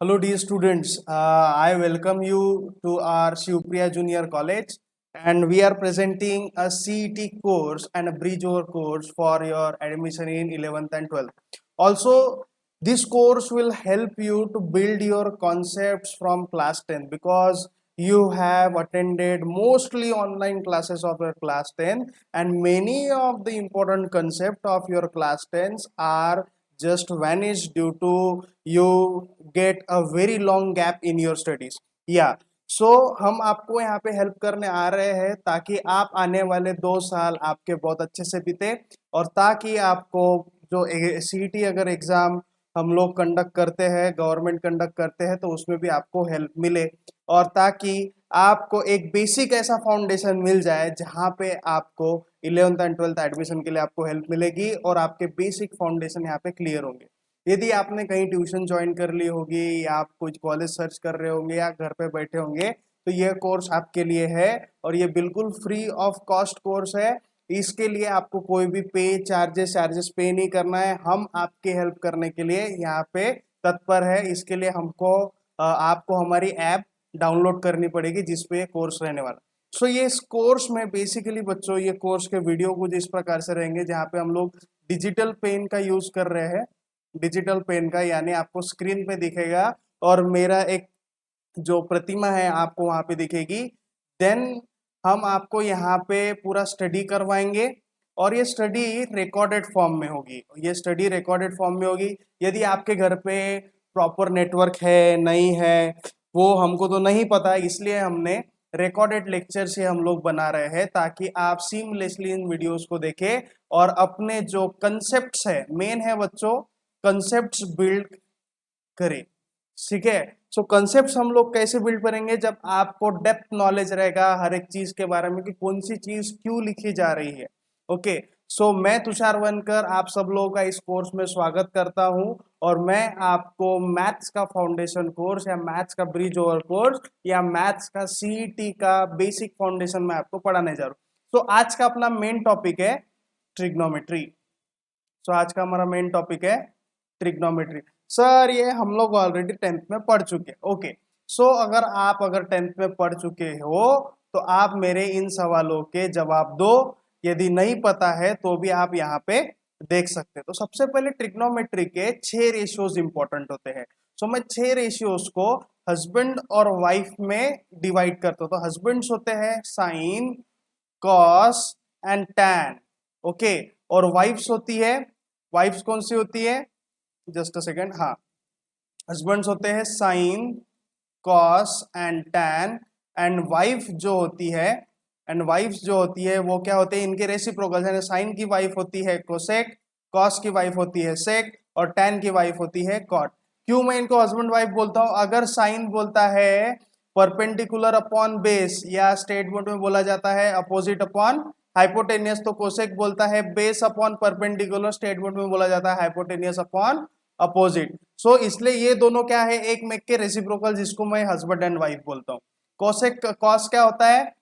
Hello, dear students. I welcome you to our Shivpriya Junior College, and we are presenting a CET course and a bridge over course for your admission in 11th and 12th. Also, this course will help you to build your concepts from class 10 because you have attended mostly online classes of your class 10, and many of the important concepts of your class 10s are just vanished due to you get a very long gap in your studies. Yeah, सो हम आपको यहाँ पे help करने आ रहे हैं ताकि आप आने वाले 2 साल आपके बहुत अच्छे से बीते, और ताकि आपको जो सीईटी अगर एग्जाम हम लोग कंडक्ट करते हैं, गवर्नमेंट कंडक्ट करते हैं, तो उसमें भी आपको हेल्प मिले, और ताकि आपको एक बेसिक ऐसा फाउंडेशन मिल जाए जहाँ पे आपको 11th एंड 12th एडमिशन के लिए आपको हेल्प मिलेगी और आपके बेसिक फाउंडेशन यहाँ पे क्लियर होंगे। यदि आपने कहीं ट्यूशन ज्वाइन कर ली होगी या आप कुछ कॉलेज सर्च कर रहे होंगे या घर पे बैठे होंगे, तो यह कोर्स आपके लिए है, और ये बिल्कुल फ्री ऑफ कॉस्ट कोर्स है। इसके लिए आपको कोई भी चार्जेस पे नहीं करना है। हम आपके हेल्प करने के लिए यहाँ पे तत्पर है। इसके लिए आपको हमारी ऐप डाउनलोड करनी पड़ेगी जिसपे कोर्स रहने वाला। सो ये इस कोर्स में बेसिकली बच्चों, ये कोर्स के वीडियो कुछ इस प्रकार से रहेंगे जहाँ पे हम लोग डिजिटल पेन का यूज कर रहे हैं। डिजिटल पेन का यानी आपको स्क्रीन पे दिखेगा और मेरा एक जो प्रतिमा है आपको वहां पे दिखेगी। देन हम आपको यहाँ पे पूरा स्टडी करवाएंगे, और ये स्टडी रिकॉर्डेड फॉर्म में होगी। ये स्टडी रिकॉर्डेड फॉर्म में होगी। यदि आपके घर पे प्रॉपर नेटवर्क है नहीं है वो हमको तो नहीं पता, इसलिए हमने रिकॉर्डेड लेक्चर से हम लोग बना रहे हैं ताकि आप सीमलेसली इन वीडियोस को देखें और अपने जो कंसेप्ट्स है, मेन है बच्चों, कंसेप्ट्स बिल्ड करें। ठीक है। सो कंसेप्ट हम लोग कैसे बिल्ड करेंगे, जब आपको डेप्थ नॉलेज रहेगा हर एक चीज के बारे में कि कौन सी चीज क्यों लिखी जा रही है। ओके। सो मैं तुषार वनकर आप सब लोगों का इस कोर्स में स्वागत करता हूं, और मैं आपको मैथ्स का फाउंडेशन कोर्स या मैथ्स का ब्रिज ओवर कोर्स या मैथ्स का सीईटी का बेसिक फाउंडेशन में आपको पढ़ाने जा रहा हूँ। तो आज का अपना मेन टॉपिक है ट्रिग्नोमेट्री। सो आज का हमारा मेन टॉपिक है ट्रिग्नोमेट्री। सर ये हम लोग ऑलरेडी 10th में पढ़ चुके हैं। ओके। सो अगर 10th में पढ़ चुके हो तो आप मेरे इन सवालों के जवाब दो। यदि नहीं पता है तो भी आप यहाँ पे देख सकते हैं। तो सबसे पहले ट्रिग्नोमेट्री के 6 रेशियोज इंपॉर्टेंट होते हैं। सो मैं 6 रेशियोज को हस्बैंड और वाइफ में डिवाइड करता हूँ। तो हस्बैंड्स होते हैं sine, cos and tan. Okay. और वाइफ्स होती है, वाइफ्स कौन सी होती है, जस्ट अ सेकेंड, हाँ, हस्बैंड्स होते हैं sine, cos and tan. And wife जो होती है, वो क्या होते हैं, इनके रेसिप्रोकल, यानी साइन की वाइफ होती है कोसेक, कॉस की वाइफ होती है सेक, और टैन की वाइफ होती है कॉट। क्यों मैं इनको हस्बैंड वाइफ बोलता हूं, अगर साइन बोलता है परपेंडिकुलर अपॉन बेस, या स्टेट बोर्ड में बोला जाता है अपोजिट अपॉन हाइपोटेनियस, तो कोसेक बोलता है base upon perpendicular, state board में बोला जाता है हाइपोटेनियस अपॉन अपोजिट। सो इसलिए ये दोनों क्या है, एक मेक के रेसिप्रोकल, जिसको मैं हस्बैंड एंड वाइफ बोलता हूँ। कोसेक, कॉस क्या होता है,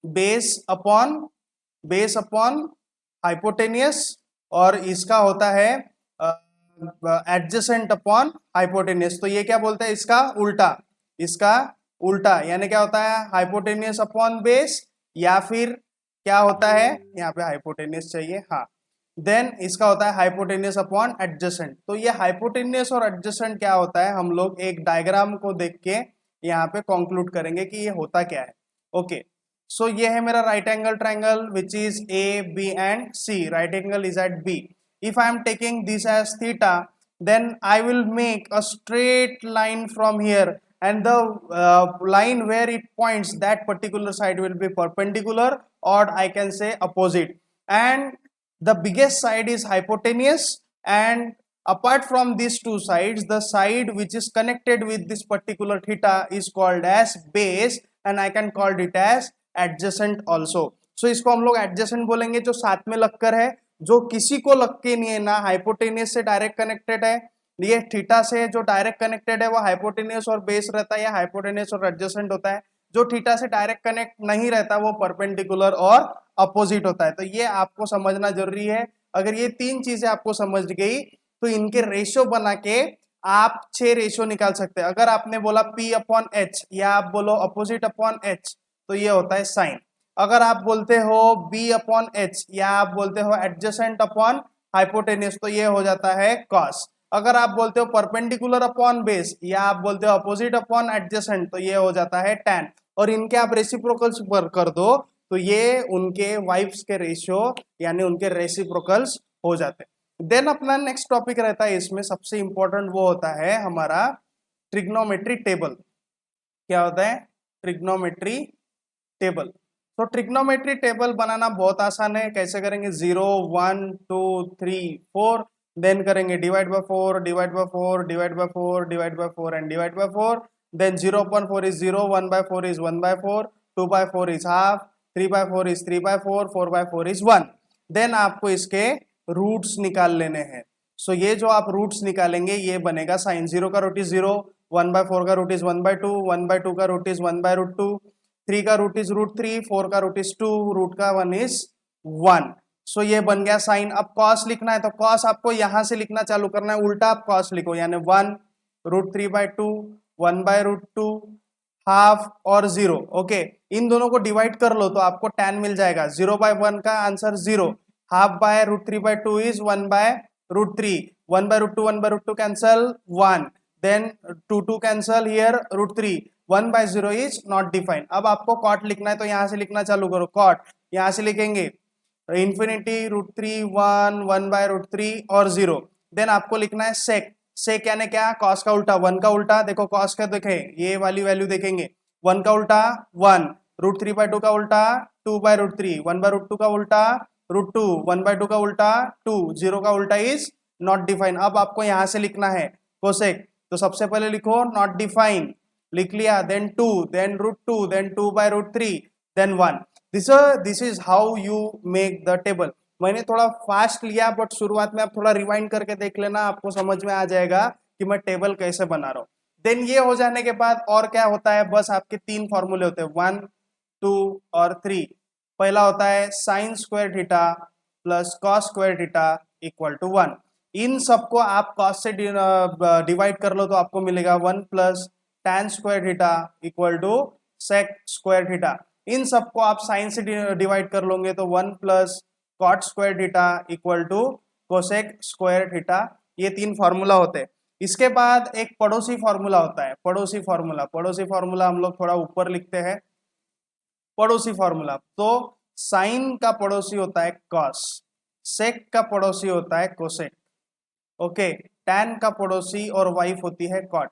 बेस अपॉन हाइपोटेनियस, और इसका होता है एडजेसेंट अपॉन हाइपोटेनियस। तो ये क्या बोलते हैं, इसका उल्टा यानी क्या होता है, हाइपोटेनियस अपॉन बेस, या फिर क्या होता है, यहाँ पे हाइपोटेनियस चाहिए, हाँ, देन इसका होता है हाइपोटेनियस अपॉन एडजेसेंट। तो ये हाइपोटेनियस और एडजेसेंट क्या होता है, हम लोग एक डायग्राम को देख के यहाँ पे कंक्लूड करेंगे कि ये होता क्या है। ओके। सो ये है मेरा right angle triangle which is A B and C. Right angle is at B. If I am taking this as theta, then I will make a straight line from here, and the line where it points, that particular side will be perpendicular, or I can say opposite, and the biggest side is hypotenuse, and apart from these two sides, the side which is connected with this particular theta is called as base, and I can call it as adjacent also. So इसको हम लोग adjacent बोलेंगे, जो साथ में लगकर है, जो किसी को लग के नहीं है, ना हाइपोटेनियस से डायरेक्ट कनेक्टेड है, ये थीटा से जो डायरेक्ट कनेक्टेड है वो हाइपोटेनियस और बेस रहता है, या हाइपोटेनियस और एडजेसेंट होता है। जो थीटा से डायरेक्ट कनेक्ट नहीं रहता वो परपेंडिकुलर और अपोजिट होता है। तो ये आपको समझना जरूरी है। अगर ये 3 चीजें आपको समझ गई तो इनके रेशियो बना के आप 6 रेशियो निकाल सकते हैं। अगर आपने बोला P अपॉन एच या आप बोलो अपोजिट अपॉन एच तो ये होता है साइन। अगर आप बोलते हो B अपॉन एच या आप बोलते हो एडजेसेंट अपॉन हाइपोटेन्यूज तो ये हो जाता है कॉस। अगर आप बोलते हो परपेंडिकुलर अपॉन बेस या आप बोलते हो अपोजिट अपॉन एडजेसेंट तो ये हो जाता है टैन। और इनके आप रेसिप्रोकल्स कर दो तो ये उनके वाइफ्स के रेशियो यानी उनके रेसिप्रोकल्स हो जाते हैं। देन अपना नेक्स्ट टॉपिक रहता है, इसमें सबसे इंपॉर्टेंट वो होता है हमारा ट्रिग्नोमेट्री टेबल। क्या होता है? Trigonometry table. तो ट्रिग्नोमेट्री टेबल बनाना बहुत आसान है। कैसे करेंगे? 0 1 2 3 4 देन करेंगे divide by 4 divide by 4 divide by 4 divide by 4 and divide by 4। Then 0/4 is 0, 1/4 is 1/4, 2/4 is half, 3/4 is 3/4, 4/4 is 1। Then आपको इसके रूट्स निकाल लेने हैं। सो ये जो आप रूट्स निकालेंगे ये बनेगा साइन। 0 का रूट इज 0, 1/4 का रूट इज 1/2, 1/2 का रूट इज 1/√2, 3 का रूट इज √3, 4 का रूट इज 2, रूट का 1 इज 1। सो ये बन गया साइन। अब कॉस लिखना है तो कॉस आपको यहां से लिखना चालू करना है, उल्टा आप कॉस लिखो यानी 1 √3/2, 1/√2, हाफ और 0। ओके, इन दोनों को डिवाइड कर लो तो आपको tan मिल जाएगा। 0/1 का answer 0, half by √3/2 is 1/√3, 1/√2 1/√2 cancel 1, then 2 cancel here √3, 1/0 is not defined. अब आपको कॉट लिखना है तो यहां से लिखना चालू करो। कॉट यहां से लिखेंगे इंफिनिटी √3 1 1/√3 और 0। देन आपको लिखना है सेक। सेक यानी क्या? कॉस का उल्टा, 1 का उल्टा। देखो कॉस का देखें ये वाली वैल्यू देखेंगे, 1 का उल्टा 1, √3/2 का उल्टा 2/√3, 1/√2 का उल्टा √2, 1/2 का उल्टा 2, 0 का उल्टा इज नॉट डिफाइंड। अब आपको यहां से लिखना है कोसेक, तो सबसे पहले लिखो नॉट डिफाइंड, लिख लिया, then 2, then √2, then 2/√3, then 1। This is how you make the table. मैंने थोड़ा फास्ट लिया बट शुरुआत में आप थोड़ा रिवाइंड करके देख लेना, आपको समझ में आ जाएगा कि मैं टेबल कैसे बना रहा हूं। देन ये हो जाने के बाद और क्या होता है, बस आपके 3 फॉर्मूले होते हैं 1 2 और 3। पहला होता है sine square theta plus cos square theta equal to 1। इन सबको आप कॉस से डिवाइड कर लो तो आपको मिलेगा 1 plus tan square theta equal to sec square theta. इन सबको आप साइन से डिवाइड कर लोगे तो 1 plus cot square theta equal to cosec square theta. ये 3 फॉर्मूला होते हैं। इसके बाद एक पड़ोसी फॉर्मूला होता है, पड़ोसी फॉर्मूला। पड़ोसी फॉर्मूला हम लोग थोड़ा ऊपर लिखते हैं। पड़ोसी फॉर्मूला तो साइन का पड़ोसी होता है कॉस, सेक का पड़ोसी होता है कोसेक, ओके, tan का पड़ोसी और वाइफ होती है कॉट।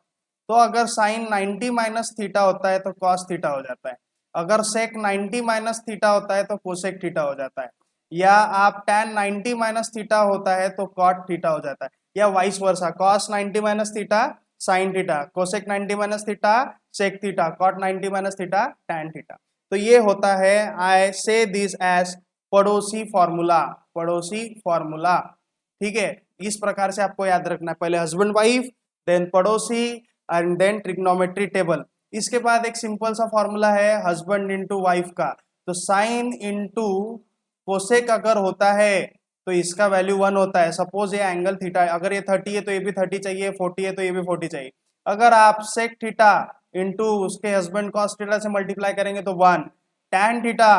तो अगर साइन 90 माइनस थीटा होता है तो कॉस थीटा हो जाता है, अगर सेक 90 माइनस थीटा होता है तो कोसेक थीटा हो जाता है, या आप tan 90 माइनस थीटा होता है तो कॉट थीटा हो जाता है, या vice versa, cos 90 minus theta sine theta, cosec 90 minus theta sec theta, cot 90 minus theta tan theta. तो ये होता है, आई से दिस एज पड़ोसी फॉर्मूला, पड़ोसी फॉर्मूला। ठीक है, इस प्रकार से आपको याद रखना है, पहले हस्बैंड वाइफ, देन पड़ोसी एंड देन ट्रिग्नोमेट्री टेबल। इसके बाद एक सिंपल सा फॉर्मूला है हस्बैंड इंटू वाइफ का, तो साइन इंटू कोसेक अगर होता है तो इसका वैल्यू 1 होता है। सपोज ये एंगल थीटा है, अगर ये 30 है तो ये भी 30 चाहिए, 40 है तो ये भी 40 चाहिए। अगर आप सेक थीटा इंटू उसके हस्बैंड कॉस थीटा से मल्टीप्लाई करेंगे तो 1, tan theta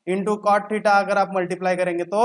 into cot theta अगर आप मल्टीप्लाई करेंगे तो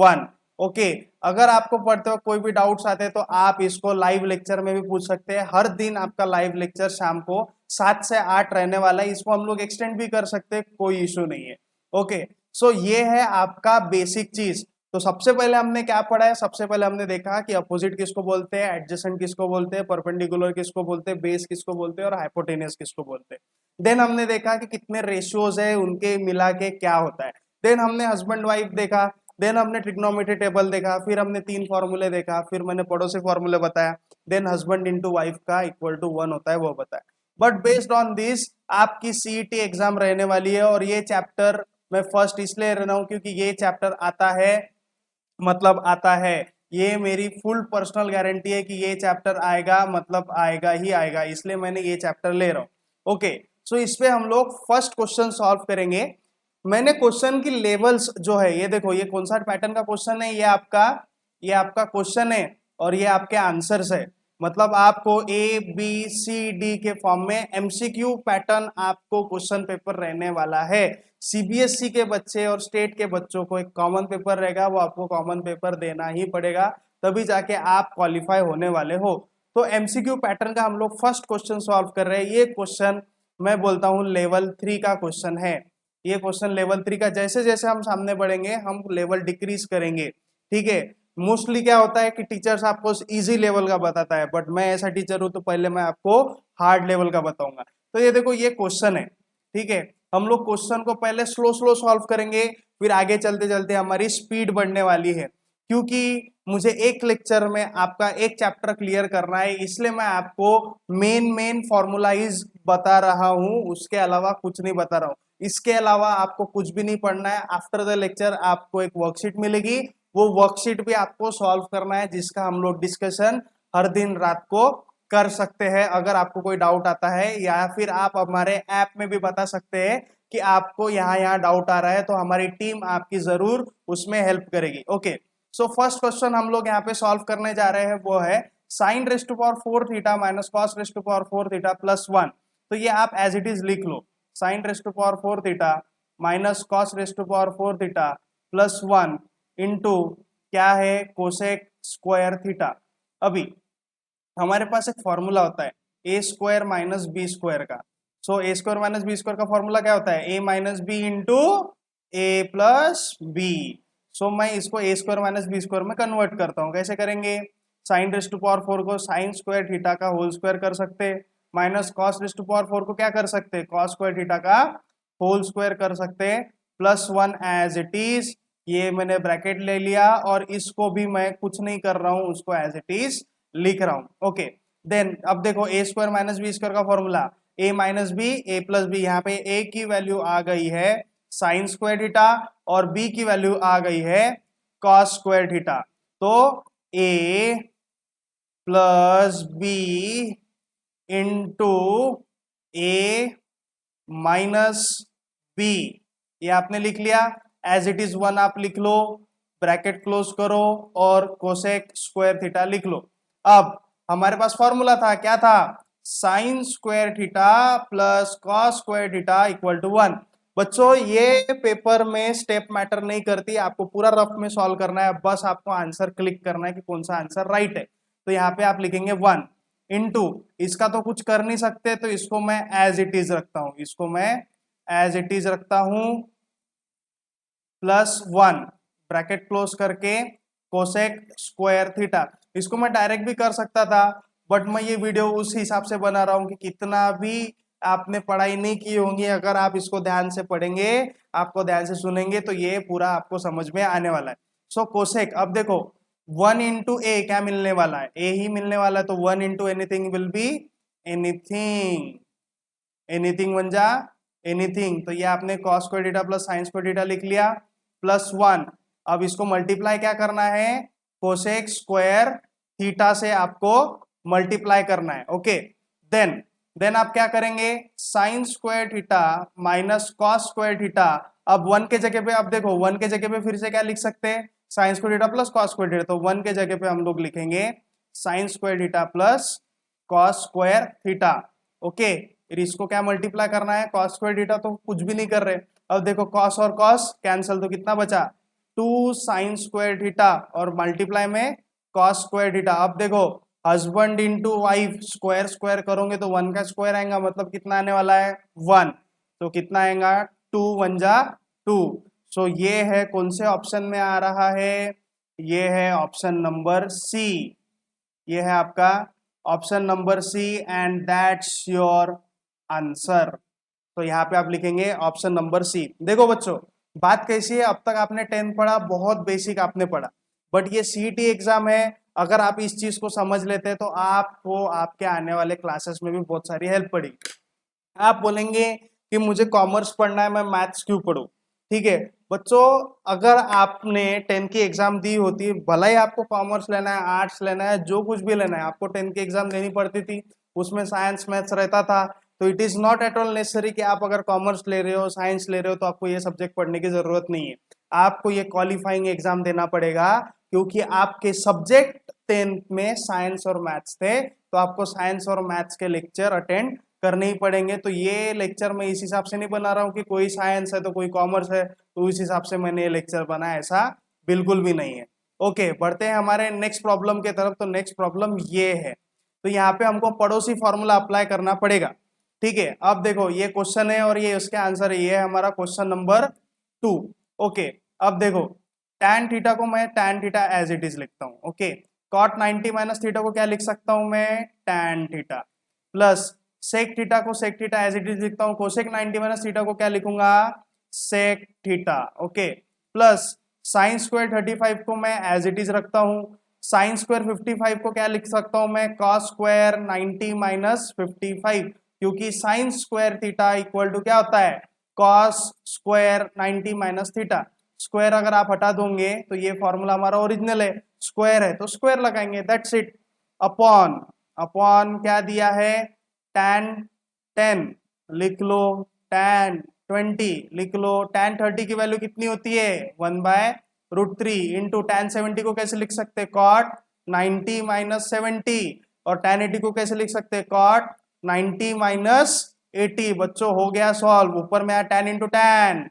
1। ओके, अगर आपको पढ़ते हो कोई भी डाउट्स आते हैं तो आप इसको लाइव लेक्चर में भी पूछ सकते हैं। हर दिन आपका लाइव लेक्चर शाम को 7 से 8 रहने वाला है, इसको हम लोग एक्सटेंड भी कर सकते हैं, कोई इशू नहीं है। ओके, सो ये है आपका बेसिक चीज। तो सबसे पहले हमने क्या पढ़ा है? सबसे पहले हमने देखा कि अपोजिट किसको बोलते हैं, एडजेसेंट किसको बोलते हैं, परपेंडिकुलर किसको बोलते हैं, बेस किसको बोलते हैं और हाइपोटेनियस किसको बोलते हैं। देन हमने देखा कि कितने रेशियोज है, उनके मिला के क्या होता है। देन हमने हस्बैंड वाइफ देखा, देन हमने ट्रिग्नोमेट्री टेबल देखा, फिर हमने 3 फॉर्मूले देखा, फिर मैंने पड़ोसी फॉर्मूले बताया, देन हस्बैंड इंटू वाइफ का इक्वल टू 1 होता है वो बताया। बट बेस्ड ऑन दिस आपकी सीईटी एग्जाम रहने वाली है, और ये चैप्टर मैं फर्स्ट इसलिए रह रहा हूँ क्योंकि ये चैप्टर आता है, मतलब आता है, ये मेरी फुल पर्सनल गारंटी है कि ये चैप्टर आएगा, मतलब आएगा ही आएगा, इसलिए मैंने ये चैप्टर ले रहा हूँ। ओके, सो इस पे हम लोग फर्स्ट क्वेश्चन सॉल्व करेंगे। मैंने क्वेश्चन की लेवल्स जो है, ये देखो, ये कौन सा पैटर्न का क्वेश्चन है, ये आपका क्वेश्चन है और ये आपके आंसर्स है। मतलब आपको ए बी सी डी के फॉर्म में एमसीक्यू पैटर्न आपको क्वेश्चन पेपर रहने वाला है। सीबीएसई के बच्चे और स्टेट के बच्चों को एक कॉमन पेपर रहेगा, वो आपको कॉमन पेपर देना ही पड़ेगा, तभी जाके आप क्वालिफाई होने वाले हो। तो एमसीक्यू पैटर्न का हम लोग फर्स्ट क्वेश्चन सॉल्व कर रहे हैं। ये क्वेश्चन मैं बोलता हूँ लेवल 3 का क्वेश्चन है। ये क्वेश्चन लेवल 3 का, जैसे जैसे हम सामने बढ़ेंगे हम लेवल डिक्रीज करेंगे, ठीक है। मोस्टली क्या होता है कि टीचर्स आपको इजी लेवल का बताता है, बट मैं ऐसा टीचर हूं तो पहले मैं आपको हार्ड लेवल का बताऊंगा। तो ये देखो ये क्वेश्चन है, ठीक है। हम लोग क्वेश्चन को पहले स्लो स्लो सॉल्व करेंगे, फिर आगे चलते चलते हमारी स्पीड बढ़ने वाली है, क्योंकि मुझे एक लेक्चर में आपका एक चैप्टर क्लियर करना है, इसलिए मैं आपको मेन फॉर्मुलाइज बता रहा हूं, उसके अलावा कुछ नहीं बता रहा हूं। इसके अलावा आपको कुछ भी नहीं पढ़ना है। आफ्टर द लेक्चर आपको एक वर्कशीट मिलेगी, वो वर्कशीट भी आपको सॉल्व करना है, जिसका हम लोग डिस्कशन हर दिन रात को कर सकते हैं। अगर आपको कोई डाउट आता है या फिर आप हमारे ऐप में भी बता सकते हैं कि आपको यहाँ डाउट आ रहा है, तो हमारी टीम आपकी जरूर उसमें हेल्प करेगी। ओके, सो फर्स्ट क्वेश्चन हम लोग यहाँ पे सॉल्व करने जा रहे हैं, वो है sine raised to power 4 theta minus cos raised to power 4 theta plus 1। तो ये आप एज इट इज लिख लो, sine raised to power 4 theta minus cos raised to power 4 theta plus 1 into क्या है कोसेक स्क्वायर थीटा। अभी हमारे पास एक फॉर्मूला होता है A square minus B square का। सो ए स्क्वायर माइनस बी स्क्वायर का फॉर्मूला क्या होता है, ए माइनस बी इंटू ए प्लस बी। सो मैं इसको ए स्क्वायर माइनस बी स्क्वायर में कन्वर्ट करता हूँ। कैसे करेंगे, साइन रेस्ट टू पावर 4 को साइन स्क्वायर थीटा का होल स्क्वायर कर सकते, minus cos raised to power 4 को क्या कर सकते, कॉस स्क्वायर थीटा का होल स्क्वायर कर सकते, प्लस 1 एज इट इज, ये मैंने ब्रैकेट ले लिया, और इसको भी मैं कुछ नहीं कर रहा हूं, उसको एज इट इज लिख रहा हूं। ओके, देन अब देखो ए स्क्वायर माइनस बी स्क्वायर का formula A minus B A plus B. यहाँ पे ए की वैल्यू आ गई है साइन स्क्वायर थीटा और बी की वैल्यू आ गई है कॉस स्क्वायर थीटा। तो ए प्लस बी इंटू ए माइनस बी, ये आपने लिख लिया, एज इट इज 1 आप लिख लो, ब्रैकेट क्लोज करो और कोसेक स्क्वायर थीटा लिख लो। अब हमारे पास फॉर्मूला था, क्या था, sine square theta plus cos square theta equal to 1। बच्चों ये पेपर में स्टेप मैटर नहीं करती, आपको पूरा रफ में सॉल्व करना है, बस आपको आंसर क्लिक करना है कि कौन सा आंसर राइट है। तो यहाँ पे आप लिखेंगे 1 इंटू, इसका तो कुछ कर नहीं सकते तो इसको मैं एज इट इज रखता हूं, इसको मैं एज इट इज रखता हूं, प्लस 1 ब्रैकेट क्लोज करके कोसेक स्क्वायर थीटा। इसको मैं डायरेक्ट भी कर सकता था, बट मैं ये वीडियो उस हिसाब से बना रहा हूं कि कितना भी आपने पढ़ाई नहीं की होंगी, अगर आप इसको ध्यान से पढ़ेंगे, आपको ध्यान से सुनेंगे, तो ये पूरा आपको समझ में आने वाला है। सो कोसेक, अब देखो 1 इंटू ए क्या मिलने वाला है, ए ही मिलने वाला है, तो 1 into anything will be anything, anything बन जा एनीथिंग। तो ये आपने cos square theta plus sine square theta लिख लिया, प्लस 1। अब इसको मल्टीप्लाई क्या करना है, कोसेक स्क्वायर थीटा से आपको मल्टीप्लाई करना है। ओके, देन आप क्या करेंगे, sign square theta minus cos square theta. अब 1 के जगह पे, अब देखो 1 के जगह पे फिर से क्या लिख सकते हैं, sine square theta plus cos square theta. तो 1 के जगह पे हम लोग लिखेंगे sign square theta plus cos square theta. Okay, फिर इसको क्या मल्टीप्लाई करना है, कॉस स्क्वायर थीटा तो कुछ भी नहीं कर रहे। अब देखो कॉस और कॉस कैंसिल, तो कितना बचा 2 साइन स्क्वायर थीटा और मल्टीप्लाई में कॉस स्क्वायर थीटा। अब देखो husband into wife, square square करोगे तो 1 का स्क्वायर आएगा, मतलब कितना आने वाला है 1, तो कितना आएगा 2 1 जा 2। सो ये है कौन से ऑप्शन में आ रहा है, ये है ऑप्शन नंबर सी, ये है आपका option number C, and that's your answer. तो यहाँ पे आप लिखेंगे ऑप्शन नंबर सी। देखो बच्चों बात कैसी है, अब तक आपने 10th पढ़ा, बहुत बेसिक आपने पढ़ा, बट ये सीईटी एग्जाम है, अगर आप इस चीज को समझ लेते हैं तो आपको आपके आने वाले क्लासेस में भी बहुत सारी हेल्प पड़ेगी। आप बोलेंगे कि मुझे कॉमर्स पढ़ना है, मैं मैथ्स क्यों पढ़ूं, ठीक है बच्चों, अगर आपने 10th की एग्जाम दी होती, भला ही आपको कॉमर्स लेना है, आर्ट्स लेना है, जो कुछ भी लेना है, आपको 10th की एग्जाम देनी पड़ती थी, उसमें साइंस मैथ्स रहता था। तो it is not at all necessary कि आप अगर कॉमर्स ले रहे हो, साइंस ले रहे हो, तो आपको ये सब्जेक्ट पढ़ने की जरूरत नहीं है। आपको ये क्वालिफाइंग एग्जाम देना पड़ेगा, क्योंकि आपके सब्जेक्ट 10th में साइंस और मैथ्स थे, तो आपको साइंस और मैथ्स के लेक्चर अटेंड करने ही पड़ेंगे। तो ये लेक्चर मैं इस हिसाब से नहीं बना रहा हूँ कि कोई साइंस है तो कोई कॉमर्स है तो इस हिसाब से मैंने ये लेक्चर बनाया, ऐसा बिल्कुल भी नहीं है। ओके, बढ़ते हैं हमारे नेक्स्ट प्रॉब्लम के तरफ। तो नेक्स्ट प्रॉब्लम ये है, तो यहाँ पे हमको पड़ोसी फॉर्मूला अप्लाई करना पड़ेगा। ठीक है, अब देखो ये क्वेश्चन है और ये उसके आंसर है, ये है हमारा क्वेश्चन नंबर 2। ओके, अब देखो tan थीटा को मैं tan theta as it is लिखता हूँ। ओके, cot 90 माइनस थीटा को क्या लिख सकता हूँ मैं, tan theta, plus sec theta को sec theta as it is लिखता हूँ, cosec 90 माइनस थीटा को क्या लिखूंगा, sec theta. Okay, plus sine square 35 को मैं एज इट इज रखता हूँ, साइन स्क्वायर 55 को क्या लिख सकता हूँ मैं, cos स्क्वायर 90 माइनस 55, क्योंकि sine square theta equal to क्या होता है, cos square 90 minus theta. Square अगर आप हटा दोगे तो ये फॉर्मूला हमारा ओरिजिनल है, स्क्वायर है तो स्क्वायर लगाएंगे, दैट्स इट। अपॉन अपॉन क्या दिया है, tan 10 लिख लो, tan 20 लिख लो, tan 30 की वैल्यू कितनी होती है, 1/√3 इंटू tan 70 को कैसे लिख सकते हैं, cot 90 माइनस 70, और tan 80 को कैसे लिख सकते हैं, cot 90 माइनस 80। बच्चों हो गया सॉल्व, ऊपर में आया tan इंटू tan,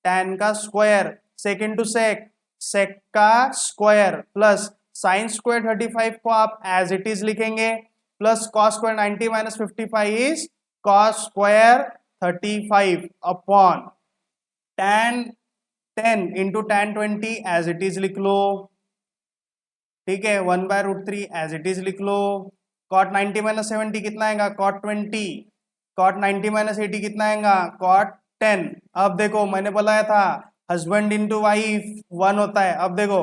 tan का square, sec into sec, sec का स्क्वायर, प्लस साइन स्क्वायर 35 को आप एज इट इज लिखेंगे, plus cos square 90 minus 55 is cos square 35 upon tan 10 into tan 20 as it is लिख लो। ठीक है, 1/√3 एज इट इज लिख लो। cot 90 माइनस 70 कितना आएगा, cot 20, cot 90 माइनस 80 कितना आएगा, cot 10। अब देखो मैंने बताया था हस्बैंड इंटू वाइफ 1 होता है, अब देखो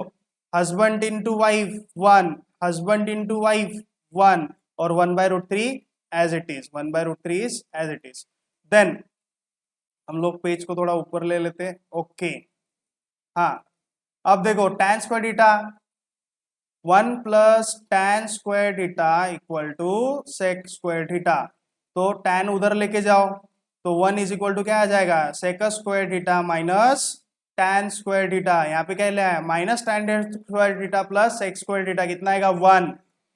husband into wife 1, husband into wife 1, और 1/√3 as it is, 1/√3 is as it is. Then हम लोग पेज को थोड़ा ऊपर ले लेते हैं। ओके, हाँ, अब देखो tan square theta 1 plus tan square theta equal to sec square theta, तो tan उधर लेके जाओ तो 1 इज इक्वल टू क्या आ जाएगा, sec square theta minus tan square theta, यहाँ पे क्या लिया है, minus tan square theta plus sec square theta कितना आएगा 1,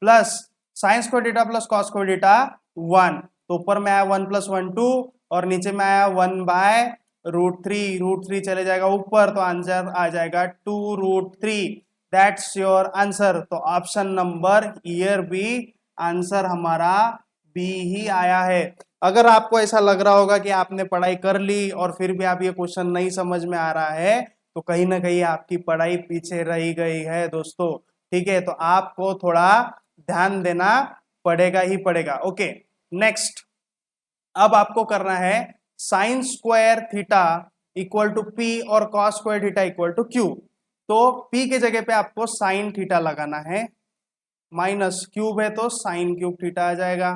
plus sine square theta plus cos square theta 1, तो ऊपर में आया 1 प्लस 1 2, और नीचे में आया 1/√3, √3 चले जाएगा ऊपर, तो आंसर आ जाएगा 2√3। That's your answer. तो ऑप्शन नंबर ईयर बी, आंसर हमारा बी ही आया है। अगर आपको ऐसा लग रहा होगा कि आपने पढ़ाई कर ली और फिर भी आप ये क्वेश्चन नहीं समझ में आ रहा है, तो कहीं ना कहीं आपकी पढ़ाई पीछे रही गई है दोस्तों। ठीक है, तो आपको थोड़ा ध्यान देना पड़ेगा ही पड़ेगा। ओके, नेक्स्ट, अब आपको करना है sine square theta equal to P और cos square theta equal to Q. तो p के जगह पे आपको साइन थीटा लगाना है, माइनस क्यूब है तो साइन क्यूब थीटा आ जाएगा,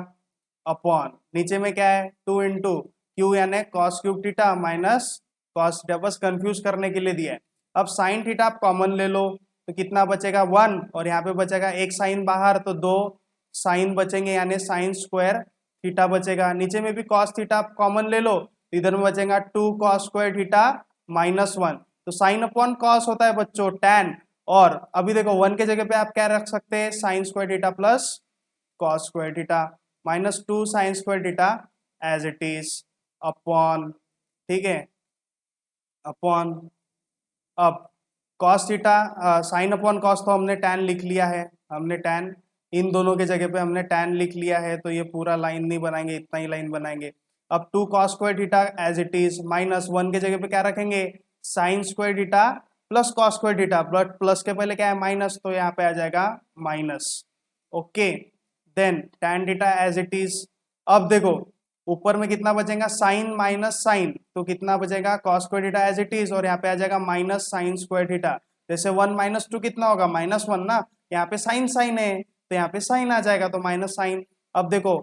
अपॉन नीचे में क्या है 2 इंटू क्यू यानी cos cube theta minus cos theta, बस कंफ्यूज करने के लिए दिया है। अब साइन थीटा आप कॉमन ले लो तो कितना बचेगा 1, और यहाँ पे बचेगा एक साइन बाहर तो 2 साइन बचेंगे यानी साइन स्क्वायर थीटा बचेगा। नीचे में भी कॉस थीटा आप कॉमन ले लो, इधर में बचेगा 2 कॉस स्क्वायर थीटा माइनस 1, तो साइन अपॉन कॉस होता है बच्चों tan, और अभी देखो 1 के जगह पे आप क्या रख सकते हैं, sine square theta plus cos square theta minus 2 sine square theta as it is upon, ठीक है, अपॉन, अब cos theta sine upon cos तो हमने tan लिख लिया है, हमने tan इन दोनों के जगह पे हमने tan लिख लिया है, तो ये पूरा लाइन नहीं बनाएंगे, इतना ही लाइन बनाएंगे। अब 2 cos square theta as it is, minus 1 के जगह पे क्या रखेंगे, sine square theta plus cos square theta, but plus के पहले क्या है माइनस, तो यहाँ पे आ जाएगा minus. Okay, then tan theta as it is. अब देखो ऊपर में कितना बचेगा, साइन माइनस साइन, तो कितना बचेगा cos square theta as it is, और यहाँ पे आ जाएगा माइनस साइन स्क्वायर थीटा। जैसे 1 माइनस 2 कितना होगा, -1 ना, यहाँ पे साइन साइन है तो यहाँ पे साइन आ जाएगा, तो माइनस साइन। अब देखो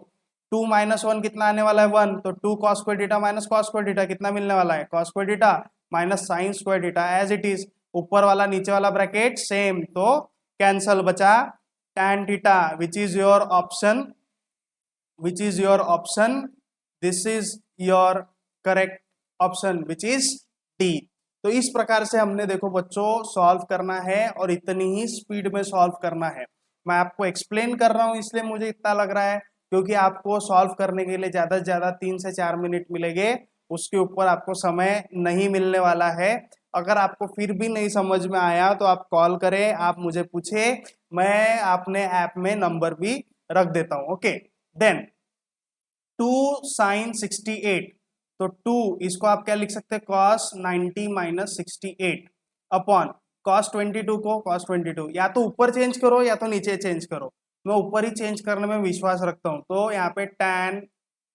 2 माइनस 1 कितना आने वाला है 1, तो 2 cos square theta minus cos square theta कितना मिलने वाला है, cos square theta minus sine square theta as it is. ऊपर वाला नीचे वाला ब्रैकेट सेम, तो कैंसल, बचा tan theta which is your option, which is your option, this is your correct option which is D। तो इस प्रकार से हमने देखो बच्चों सॉल्व करना है और इतनी ही स्पीड में सॉल्व करना है। मैं आपको एक्सप्लेन कर रहा हूं इसलिए मुझे इतना लग रहा है, क्योंकि आपको सॉल्व करने के लिए ज्यादा से ज्यादा 3 से 4 मिनट मिलेंगे, उसके ऊपर आपको समय नहीं मिलने वाला है। अगर आपको फिर भी नहीं समझ में आया तो आप कॉल करें, आप मुझे पूछे, मैं अपने ऐप में नंबर भी रख देता हूं। ओके, देन 2 sin 68, तो 2 इसको आप क्या लिख सकते हैं, cos 90 माइनस 68 अपॉन cos 22 को cos 22 या तो ऊपर चेंज करो या तो नीचे चेंज करो। मैं ऊपर ही चेंज करने में विश्वास रखता हूं, तो यहाँ पे tan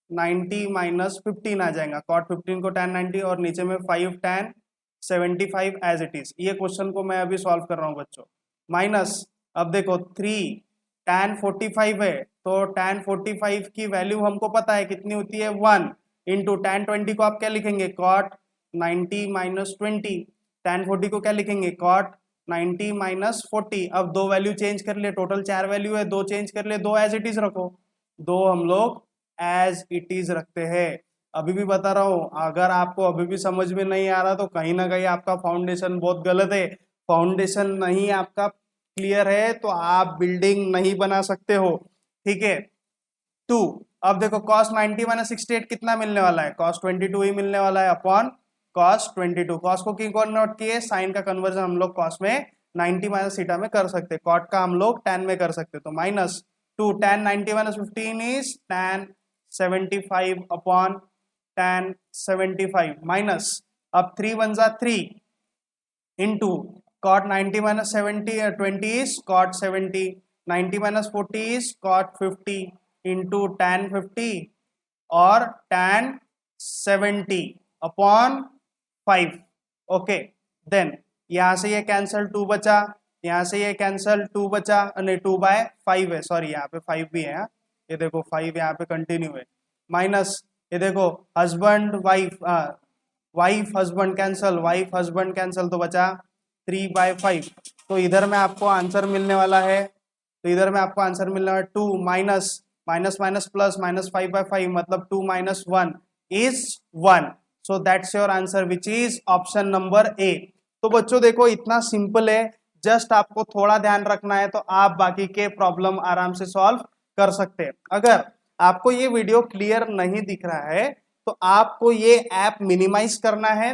90 माइनस 15 आ जाएगा, cot 15 को tan 90 और नीचे में 5 tan 75 एज इट इज। ये क्वेश्चन को मैं अभी सॉल्व कर रहा हूँ बच्चों। माइनस अब देखो 3 tan 45 है, तो tan 45 की वैल्यू हमको पता है कितनी होती है 1 इंटू tan 20 को आप क्या लिखेंगे cot 90 माइनस 20, tan 40 को क्या लिखेंगे cot 90 माइनस 40। अब दो वैल्यू चेंज कर लिए, टोटल 4 वैल्यू है, दो चेंज कर लिए, दो एज इट इज रखो, दो हम लोग एज इट इज रखते हैं। अभी भी बता रहा हूं, अगर आपको अभी भी समझ में नहीं आ रहा तो कहीं ना कहीं आपका फाउंडेशन बहुत गलत है। फाउंडेशन नहीं आपका क्लियर है तो आप बिल्डिंग नहीं बना सकते हो। ठीक है, 2 अब देखो cos 90 माइनस 68 कितना मिलने वाला है, cos 22 ही मिलने वाला है अपॉन cos 22। cos को क्यों कन्वर्ट किए, साइन का कन्वर्जन हम लोग cos में 90 माइनस थीटा में कर सकते, cot का हम लोग tan में कर सकते, तो minus 2 tan 90 minus 15 is tan 75 upon tan 75 minus अब 3 1 जा 3 into cot 90 minus 70 20 is cot 70, 90 minus 40 is cot 50 into tan 50 और tan 70 अपॉन 5। ओके, देन यहां से ये कैंसल 2 बचा, यहां से ये कैंसल 2 बचा, नहीं 2/5 है, सॉरी यहाँ पे 5 भी है, ये देखो 5 यहाँ पे कंटिन्यू है, माइनस ये देखो husband wife, wife husband cancel, wife husband cancel, तो बचा 3/5। तो इधर में आपको आंसर मिलने वाला है, तो इधर में आपको आंसर मिलने वाला है 2 minus minus minus plus minus 5/5 मतलब 2 minus 1 is 1। So that's your answer which is option number A. तो बच्चों देखो इतना सिंपल है, जस्ट आपको थोड़ा ध्यान रखना है तो आप बाकी के प्रॉब्लम आराम से सॉल्व कर सकते हैं। अगर आपको ये वीडियो क्लियर नहीं दिख रहा है तो आपको ये ऐप मिनिमाइज करना है।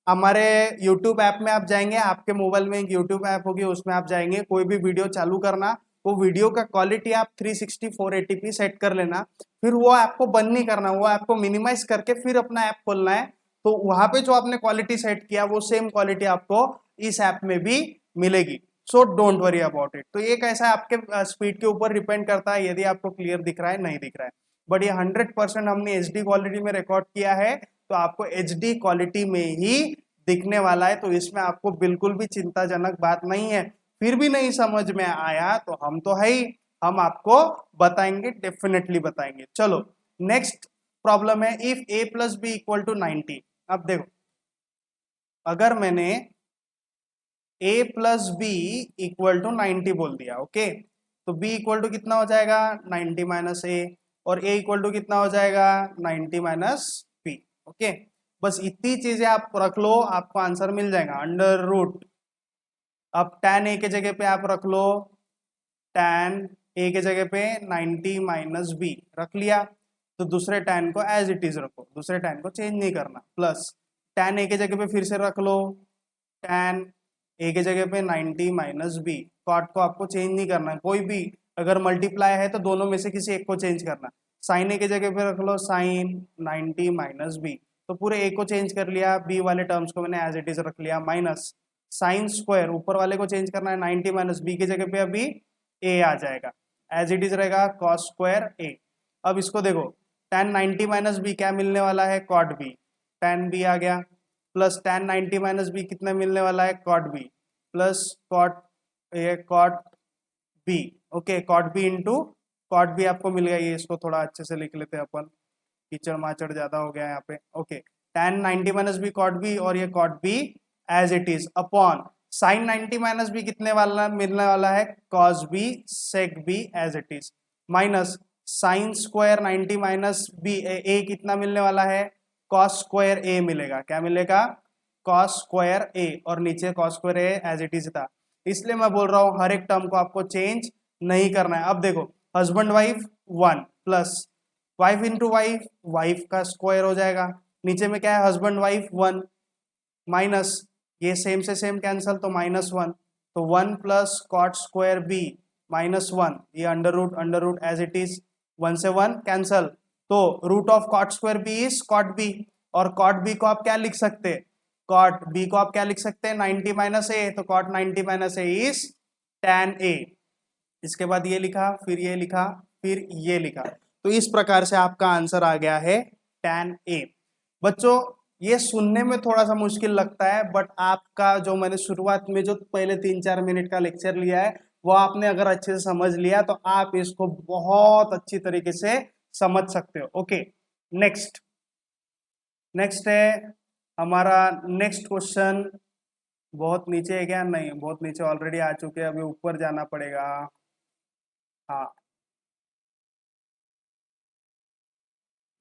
हमारे YouTube ऐप में आप जाएंगे, आपके मोबाइल में एक YouTube ऐप होगी, उसमें आप जाएंगे, कोई भी वीडियो चालू करना, वो वीडियो का क्वालिटी आप 360 480p सेट कर लेना, फिर वो आपको बंद नहीं करना, वो आपको मिनिमाइज करके फिर अपना ऐप खोलना है, तो वहां पे जो आपने क्वालिटी सेट किया वो सेम क्वालिटी आपको इस ऐप में भी मिलेगी। So don't worry about it. तो ये कैसा आपके स्पीड के ऊपर डिपेंड करता है, यदि आपको क्लियर दिख रहा है नहीं दिख रहा है, बट ये 100% हमने एचडी क्वालिटी में रिकॉर्ड किया है, तो आपको एचडी क्वालिटी में ही दिखने वाला है, तो इसमें आपको बिल्कुल भी चिंताजनक बात नहीं है। फिर भी नहीं समझ में आया तो हम तो है ही, हम आपको बताएंगे, डेफिनेटली बताएंगे। चलो नेक्स्ट प्रॉब्लम है, if a plus B equal to 90। अब देखो अगर मैंने a plus B equal to 90 बोल दिया, ओके, तो b इक्वल टू कितना हो जाएगा 90 माइनस ए, और a इक्वल टू कितना हो जाएगा 90 माइनस बी। ओके, बस इतनी चीजें आप रख लो, आपको आंसर मिल जाएगा अंडर रूट। अब tan a के जगह पे आप रख लो, tan a के जगह पे 90 माइनस बी रख लिया, तो दूसरे tan को एज इट इज रखो, दूसरे tan को चेंज नहीं करना, प्लस tan a के जगह पे फिर से रख लो, tan a के जगह पे 90 माइनस बी, कॉट को आपको चेंज नहीं करना है, कोई भी अगर मल्टीप्लाई है तो दोनों में से किसी एक को चेंज करना। साइन ए के जगह पे रख लो साइन 90 माइनस बी, तो पूरे ए को चेंज कर लिया, बी वाले टर्म्स को मैंने एज इट इज रख लिया, माइनस साइन स्क्वायर ऊपर वाले को चेंज करना है, 90 माइनस बी की जगह पे अभी ए आ जाएगा, एज इट इज रहेगा कॉस स्क्वायर ए। अब इसको देखो tan 90 माइनस बी क्या मिलने वाला है कॉट बी, tan बी आ गया, प्लस tan 90 माइनस बी कितना मिलने वाला है cot B, plus cot A cot B. Okay, cot B into cot B आपको मिल गया, ये इसको थोड़ा अच्छे से लिख लेते हैं अपन, कीचड़ माचड़ ज्यादा हो गया यहाँ पे। Okay, tan 90 minus B cot B और ये cot B as it is upon sine 90 minus B कितने वाला मिलने वाला है cos B sec B as it is, minus sine square 90 minus B ए कितना मिलने वाला है कॉस स्क्वायर ए मिलेगा, क्या मिलेगा कॉस स्क्वायर ए और नीचे cos square A as it is था। इसलिए मैं बोल रहा हूँ हर एक टर्म को आपको चेंज नहीं करना है। अब देखो husband wife 1 plus wife into wife, wife का स्क्वायर हो जाएगा, नीचे में क्या है हस्बैंड वाइफ 1 माइनस ये सेम से सेम कैंसल तो -1, तो 1 प्लस कॉट स्क्वायर बी -1, ये under root as it is, 1 से 1 कैंसल, तो root of cot square B is cot B, और कॉट बी को आप क्या लिख सकते हैं, कॉट बी को आप क्या लिख सकते हैं 90 माइनस ए, तो cot 90 minus A is tan A. इसके बाद ये लिखा, फिर ये लिखा, फिर ये लिखा, तो इस प्रकार से आपका आंसर आ गया है tan ए। बच्चों ये सुनने में थोड़ा सा मुश्किल लगता है, बट आपका जो मैंने शुरुआत में जो पहले 3-4 मिनट का लेक्चर लिया है वो आपने अगर अच्छे से समझ लिया तो आप इसको बहुत अच्छी तरीके से समझ सकते हो। ओके, नेक्स्ट है हमारा नेक्स्ट क्वेश्चन। बहुत नीचे है क्या? नहीं, बहुत नीचे ऑलरेडी आ चुके हैं, अभी ऊपर जाना पड़ेगा। हाँ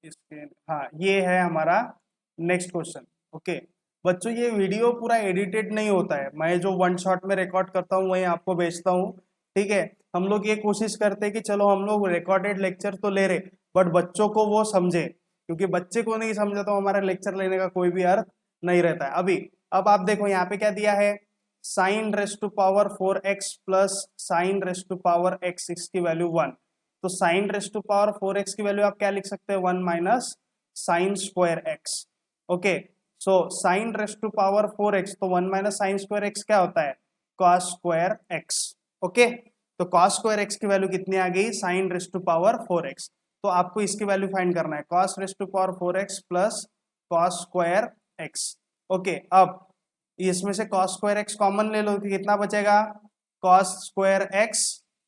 इसके, हाँ ये है हमारा नेक्स्ट क्वेश्चन। ओके बच्चों, ये वीडियो पूरा एडिटेड नहीं होता है, मैं जो वन शॉट में रिकॉर्ड करता हूँ वही आपको भेजता हूँ, ठीक है। हम लोग ये कोशिश करते हैं कि चलो हम लोग रिकॉर्डेड लेक्चर तो ले रहे, बट बच्चों को वो समझे, क्योंकि बच्चे को नहीं समझा तो हमारा लेक्चर लेने का कोई भी अर्थ नहीं रहता है। अभी अब आप देखो यहाँ पे क्या दिया है, sine race to power 4x plus sine race to power x, की वैल्यू 1, तो sine race to power 4x की वैल्यू आप क्या लिख सकते हैं 1 minus sine square x। Okay, so sine race to power 4x, तो 1 माइनस साइन स्क्वायर x क्या होता है कॉस स्क्वायर x। ओके, तो कॉस स्क्वायर x की वैल्यू कितनी आ गई sign race to power 4x, तो आपको इसकी वैल्यू फाइंड करना है cos raise to power 4x plus cos square x। Okay, अब इसमें से कॉस स्क्वायर x कॉमन ले लो कि कितना बचेगा cos square x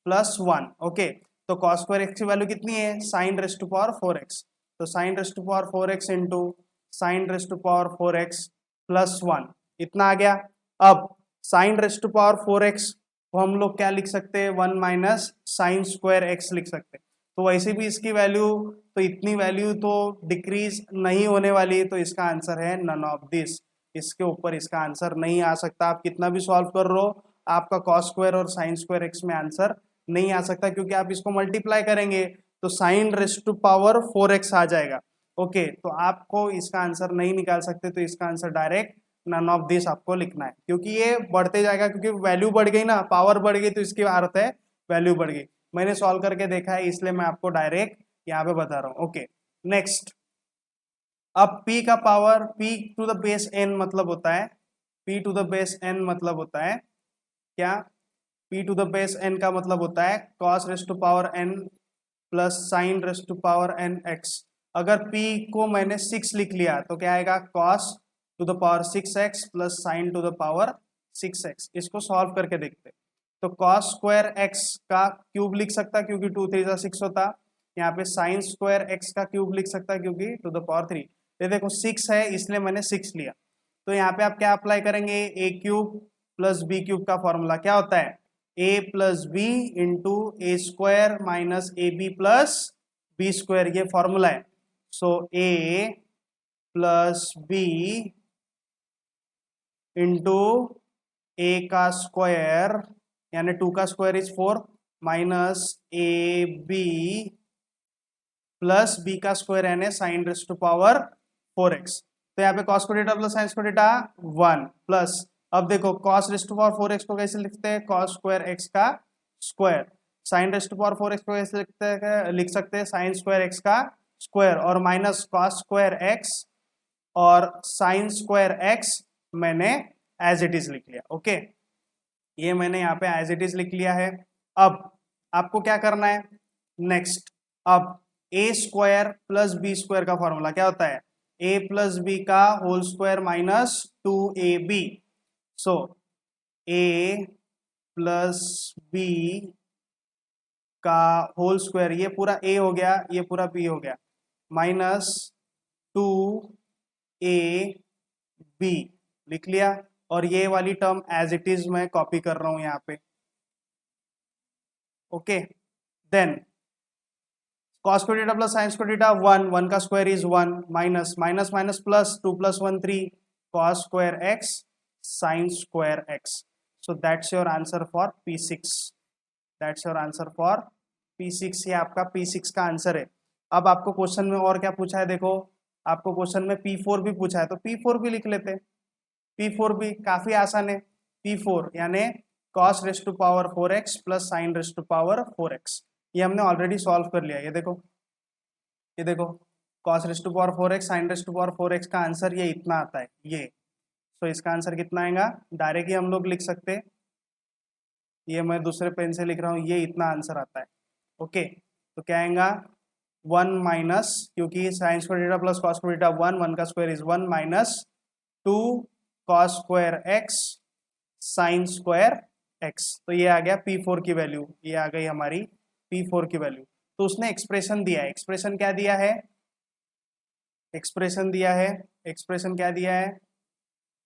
plus 1। Okay, तो कॉस स्क्वायर x की वैल्यू कितनी है sine race to power 4x, तो sine race to power 4x into sine race to power 4x plus 1, इतना आ गया। अब sign race to power 4x को हम लोग क्या लिख सकते हैं 1 माइनस साइन स्क्वायर x लिख सकते हैं, तो वैसे भी इसकी वैल्यू, तो इतनी वैल्यू तो डिक्रीज नहीं होने वाली, तो इसका आंसर है नन ऑफ दिस, इसके ऊपर इसका आंसर नहीं आ सकता। आप कितना भी सॉल्व कर रहे हो आपका कॉस स्क्वायर और साइन स्क्वायर एक्स में आंसर नहीं आ सकता, क्योंकि आप इसको मल्टीप्लाई करेंगे तो sine race to power 4x आ जाएगा। ओके, तो आपको इसका आंसर नहीं निकाल सकते, तो इसका answer direct none of this आपको लिखना है, क्योंकि ये बढ़ते जाएगा, क्योंकि वैल्यू बढ़ गई ना, पावर बढ़ गई, तो इसकी अर्थ है वैल्यू बढ़ गई। मैंने सॉल्व करके देखा है, इसलिए मैं आपको डायरेक्ट यहाँ पे बता रहा हूँ। ओके नेक्स्ट, अब p का power p to the base n मतलब होता है, p to the base n मतलब होता है क्या, p to the base n का मतलब होता है cos raise to power n plus sine race to power n x। अगर p को मैंने 6 लिख लिया तो क्या आएगा cos to the power 6x plus sine to the power 6x। इसको सॉल्व करके देखते, तो cos स्क्वायर x का क्यूब लिख सकता क्योंकि 2 3 6 होता, यहाँ पे साइन स्क्वायर x का क्यूब लिख सकता है क्योंकि टू द पावर 3, ये देखो 6 है इसलिए मैंने 6 लिया, तो यहाँ पे आप क्या अप्लाई करेंगे A cube plus B cube का फॉर्मूला क्या होता है A plus B into A square minus A B plus B square, ये फॉर्मूला है। So A plus B into A का स्क्वायर यानी 2 का स्क्वायर is 4 minus A B plus B का स्क्वायर यानी sine race to power 4x, तो यहाँ पे cos को डेटा प्लस साइन को डेटा 1 प्लस, अब देखो cos raise to power 4x को कैसे लिखते हैं cos स्क्वायर x का square, sine race to power 4x को कैसे लिख सकते हैं साइन स्क्वायर x का स्क्वायर, और माइनस cos स्क्वायर x और साइन स्क्वायर x मैंने एज इट इज लिख लिया। ओके, ये मैंने यहाँ पे एज इट इज लिख लिया है। अब आपको क्या करना है नेक्स्ट, अब ए स्क्वायर प्लस बी स्क्वायर का फॉर्मूला क्या होता है ए प्लस बी का whole square minus 2ab, so A plus B का होल स्क्वायर, ये पूरा ए हो गया ये पूरा बी हो गया, माइनस 2ab लिख लिया, और ये वाली टर्म एज इट इज मैं कॉपी कर रहा हूं यहाँ पे। ओके, देन cos को डेटा प्लस साइन को डेटा 1 1 का स्क्वायर is 1 minus minus minus plus 2 plus 1 3 cos square x sin square x. So that's your answer for P6. That's your answer for P6. ये आपका P6 का answer है। अब आपको क्वेश्चन में और क्या पूछा है, देखो आपको क्वेश्चन में P4 भी पूछा है, तो P4 भी लिख लेते हैं। P4 भी काफी आसान है। P4 यानी cos raised to power 4x plus sine raised to power 4x। ये हमने ऑलरेडी सॉल्व कर लिया। ये देखो, ये देखो, cos raised to power 4x sine raised to power 4x का आंसर ये इतना आता है ये। तो इसका आंसर कितना आएगा, डायरेक्ट ही हम लोग लिख सकते हैं। ये मैं दूसरे पेन से लिख रहा हूँ, ये इतना आंसर आता है। ओके, तो क्या आएगा 1 माइनस, क्योंकि sine square theta plus cos square theta 1 का स्क्वायर is 1 minus 2 cos square x sign square x. तो ये आ गया P4 की वैल्यू, ये आ गई हमारी P4 की वैल्यू। तो उसने एक्सप्रेशन दिया है, एक्सप्रेशन क्या दिया है, एक्सप्रेशन दिया है, एक्सप्रेशन क्या दिया है,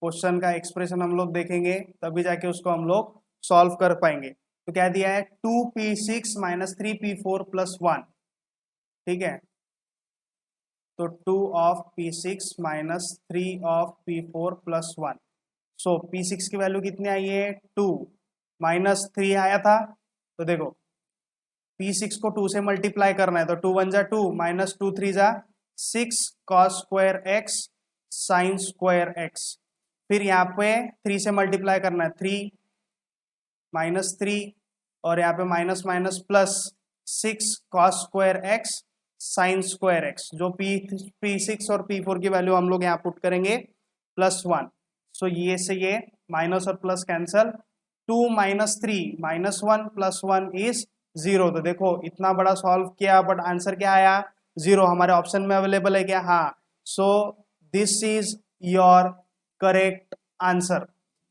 क्वेश्चन का एक्सप्रेशन हम लोग देखेंगे तभी जाके उसको हम लोग सॉल्व कर पाएंगे। तो क्या दिया है 2P6 माइनस 3P4 प्लस 1, ठीक है। तो 2 of P6 minus 3 of P4 plus 1। So P6 की वैल्यू कितनी आई है 2 माइनस 3 आया था। तो देखो P6 को 2 से मल्टीप्लाई करना है, तो 2 1 जा 2 माइनस 2 3 जा 6 cos square x sign square x. फिर यहाँ पे 3 से मल्टीप्लाई करना है, 3 माइनस 3 और यहाँ पे minus minus plus 6 cos square x sign square x. जो P6 और P4 की वैल्यू हम लोग यहाँ पुट करेंगे प्लस 1। सो ये से ये माइनस और plus cancel, 2 minus 3 minus 1 plus 1 is 0। तो देखो इतना बड़ा सॉल्व किया बट आंसर क्या आया 0। हमारे ऑप्शन में अवेलेबल है क्या, हाँ। So this is your correct answer.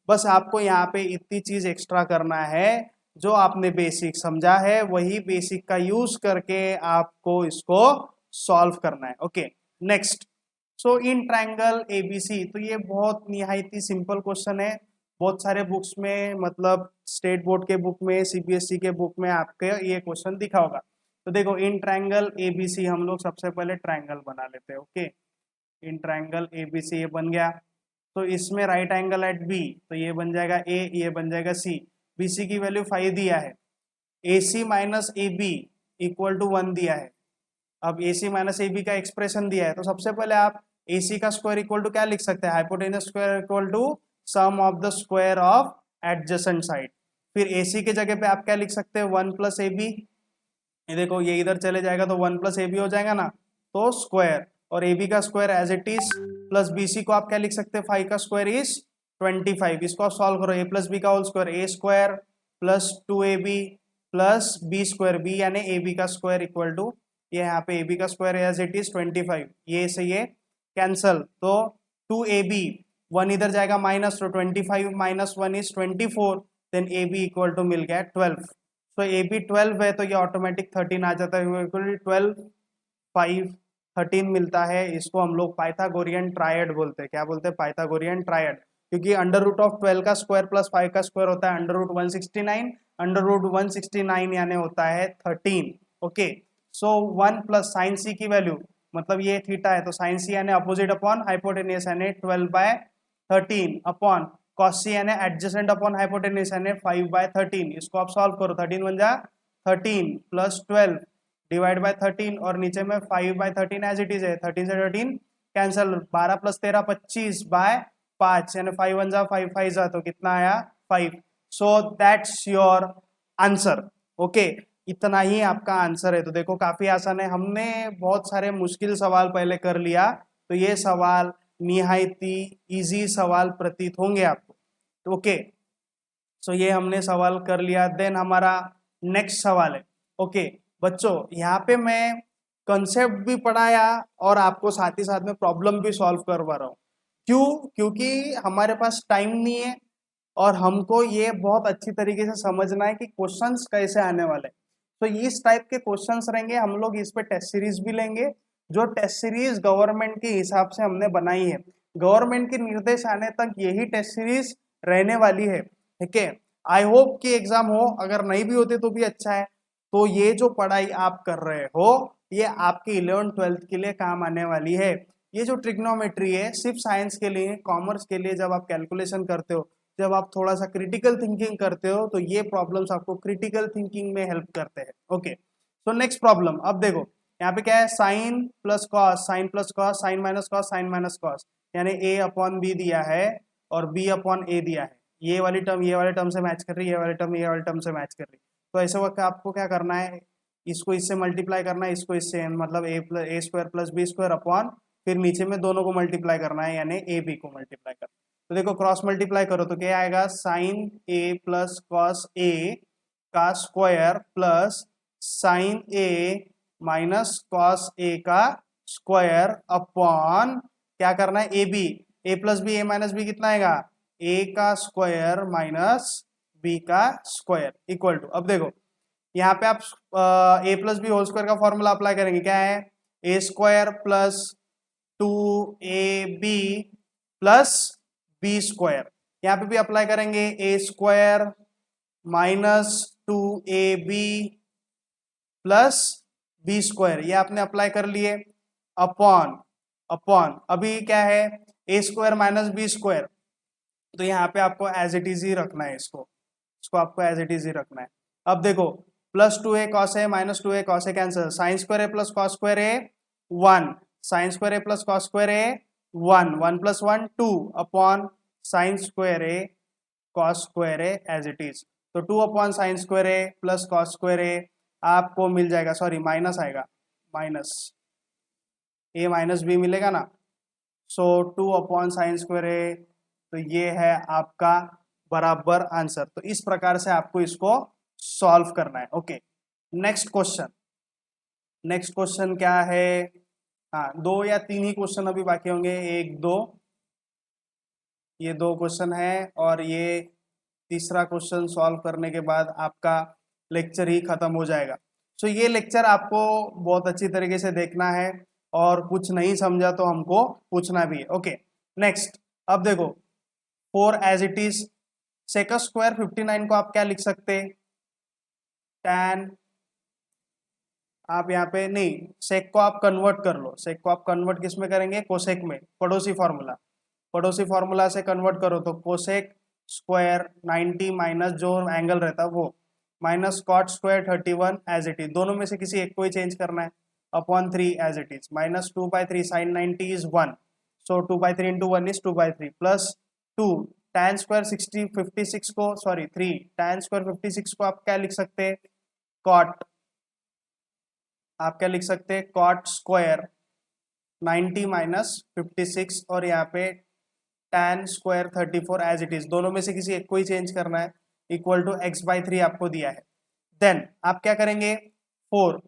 बस आपको यहाँ पे इतनी चीज एक्स्ट्रा करना है, जो आपने बेसिक समझा है वही बेसिक का यूज करके आपको इसको सॉल्व करना है। Okay, next. So in triangle ABC, तो ये बहुत निहायत ही सिंपल क्वेश्चन है। बहुत सारे बुक्स में, मतलब स्टेट बोर्ड के बुक में, सीबीएसई के बुक में आपके ये क्वेश्चन दिखा होगा। तो देखो इन ट्रायंगल एबीसी हम लोग सबसे पहले ट्रायंगल बना लेते हैं। ओके, इन ट्रायंगल एबीसी ये बन गया। तो इसमें राइट एंगल एट बी, तो ये बन जाएगा ए, ये बन जाएगा सी। बीसी की वैल्यू 5 दिया है, A C minus A B equal to 1 दिया है। अब A C minus A B का एक्सप्रेशन दिया है, तो सबसे पहले आप ए सी का स्क्वायर इक्वल टू क्या लिख सकते हैं, hypotenuse square equal to sum of the square of adjacent side. फिर ए सी के जगह पे आप क्या लिख सकते हैं 1 प्लस ए बी। ये देखो ये इधर चले जाएगा तो 1 प्लस ए बी हो जाएगा ना, तो स्क्वायर, और ए बी का square as it is, plus B C को आप क्या लिख सकते हैं 5 का स्क्वायर इज 25। इसको आप सॉल्व करो, ए प्लस बी का whole square A square plus 2ab plus B square, B यानी ए बी का स्क्वायर इक्वल टू, ये यहाँ पे ए बी का स्क्वायर एज इट इज 25, ये से ये कैंसल, तो 2ab 1 इधर जाएगा माइनस, तो 25 minus 1 is 24, then A B equal to मिल गया 12। तो ए बी 12 है तो ये ऑटोमेटिक 13 आ जाता है, 12 5 13 मिलता है। इसको हम लोग पाइथागोरियन ट्रायड बोलते हैं। क्या बोलते हैं, पाइथागोरियन ट्रायड, क्योंकि अंडर रूट ऑफ 12 का स्क्वायर प्लस 5 का स्क्वायर होता है अंडर रूट 169, अंडर रूट 169 यानी होता है 13। ओके, सो 1 प्लस साइन सी की वैल्यू, मतलब ये थीटा है तो साइन सी यानी अपोजिट अपॉन हाइपोटेन्यूज यानी 12/13 अपॉन कॉस सी यानी एडजेसेंट अपॉन हाइपोटेन्यूज यानी 5/13। इसको आप सॉल्व करो, 13 बन जा 13 प्लस 12 डिवाइड बाय 13 और नीचे में 5/13 एज इट इज है, 13 से 13 कैंसल, 12 प्लस 13 25 बाय 5 यानी 5 1 जा 5 5 जा, तो कितना आया 5। So that's your answer. Okay, इतना ही आपका आंसर है। तो देखो काफी आसान है, हमने बहुत सारे मुश्किल सवाल पहले कर लिया, तो ये सवाल निहायती इजी सवाल प्रतीत होंगे आपको। ओके, सो ये हमने सवाल कर लिया। देन हमारा नेक्स्ट सवाल है। ओके बच्चों, यहाँ पे मैं कंसेप्ट भी पढ़ाया और आपको साथ ही साथ में प्रॉब्लम भी सॉल्व करवा रहा हूँ। क्यों, क्योंकि हमारे पास टाइम नहीं है और हमको ये बहुत अच्छी तरीके से समझना है कि क्वेश्चंस कैसे आने वाले। तो इस टाइप के क्वेश्चंस रहेंगे, हम लोग इस पे टेस्ट सीरीज भी लेंगे, जो टेस्ट सीरीज गवर्नमेंट के हिसाब से हमने बनाई है। गवर्नमेंट के निर्देश आने तक यही टेस्ट सीरीज रहने वाली है, ठीक है। आई होप कि एग्जाम हो, अगर नहीं भी होते तो भी अच्छा है। तो ये जो पढ़ाई आप कर रहे हो ये आपकी 11th 12th के लिए काम आने वाली है। ये जो ट्रिग्नोमेट्री है सिर्फ साइंस के लिए, कॉमर्स के लिए जब आप कैलकुलेशन करते हो, जब आप थोड़ा सा क्रिटिकल थिंकिंग करते हो तो ये प्रॉब्लम्स आपको क्रिटिकल थिंकिंग में हेल्प करते हैं। ओके, सो नेक्स्ट प्रॉब्लम, अब देखो यहाँ पे क्या है, sine plus cos, sine plus cos, sine minus cos, sine minus cos, यानी ए अपॉन बी दिया है और बी अपॉन ए दिया है। ये वाली टर्म ये वाले टर्म से मैच कर रही है, ये वाली टर्म ये वाले टर्म से मैच कर रही है। तो ऐसे वक्त आपको क्या करना है, इसको इससे मल्टीप्लाई करना है, इसको इससे, मतलब A square plus B square upon, फिर नीचे में दोनों को मल्टीप्लाई करना है, यानी ए बी को मल्टीप्लाई करना है। तो देखो क्रॉस मल्टीप्लाई करो तो क्या आएगा, sine A plus cos A का square plus sine A minus cos A का स्क्वायर अपॉन, क्या करना है, A B, A plus B, A minus B कितना आएगा, ए का स्क्वायर माइनस बी का स्क्वायर इक्वल टू, अब देखो यहाँ पे आप A plus B whole square का फॉर्मूला अप्लाई करेंगे, क्या है, A square plus 2ab plus B square, यहाँ पे भी अप्लाई करेंगे, ए square minus 2ab plus B square, ये आपने अप्लाई कर लिए, अपॉन अपॉन अभी क्या है, A square minus B square, तो यहाँ पे आपको एज इट इज ही रखना है, इसको आपको एज इट इज ही रखना है। अब देखो plus 2a cos A minus 2a cos A cancel, sine square A plus cos square A 1, sine square A plus cos square A 1, 1 plus 1 2 upon sine square A cos square A as it is, तो 2 upon sine square A plus cos square A आपको मिल जाएगा, sorry minus आएगा, minus A minus B मिलेगा ना, so 2 upon sine square ए, तो ये है आपका बराबर आंसर। तो इस प्रकार से आपको इसको सॉल्व करना है। Okay, next question, next question क्या है, हाँ 2 या 3 ही क्वेश्चन अभी बाकी होंगे, 1 2, ये 2 क्वेश्चन है और ये तीसरा क्वेश्चन सॉल्व करने के बाद आपका लेक्चर ही खत्म हो जाएगा। सो ये लेक्चर आपको बहुत अच्छी तरीके से देखना है और कुछ नहीं समझा तो हमको पूछना भी है। ओके नेक्स्ट, अब देखो 4 as it is, sec square 59 को आप क्या लिख सकते, tan, आप यहाँ पे नहीं, सेक को आप कन्वर्ट कर लो, सेक को आप कन्वर्ट किस में करेंगे, कोसेक में, पड़ोसी फार्मूला, पड़ोसी फार्मूला से कन्वर्ट करो तो कोसेक स्क्वायर 90 माइनस जो एंगल रहता है वो, minus cot square 31 as it is, दोनों में से किसी एक को ही चेंज करना है, upon 3 as it is, minus 2/3 sine 90 is 1, so 2/3 into 1 is 2/3 plus 2 tan square 56 को, सॉरी 3 tan स्क्वायर 56 को आप क्या लिख सकते हैं, कॉट, आप क्या लिख सकते हैं, कॉट स्क्वायर 90 माइनस 56 और यहाँ पे tan square 34 as it is, दोनों में से किसी एक को ही चेंज करना है, इक्वल टू x/3 आपको दिया है। देन आप क्या करेंगे, 4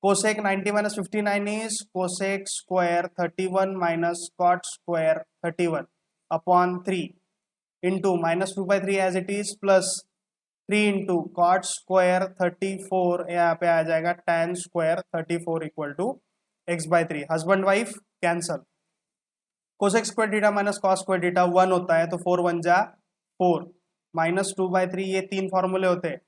cosec 90 minus 59 is cosec square 31 minus cot square 31 upon 3 into minus 2/3 as it is plus 3 into cot square 34, यहाँ पे आ जाएगा tan square 34 equal to x/3, husband wife cancel, cosec square theta minus cos square theta 1 होता है तो 4 1 जा 4 minus 2/3, ये 3 फॉर्मूले होते हैं,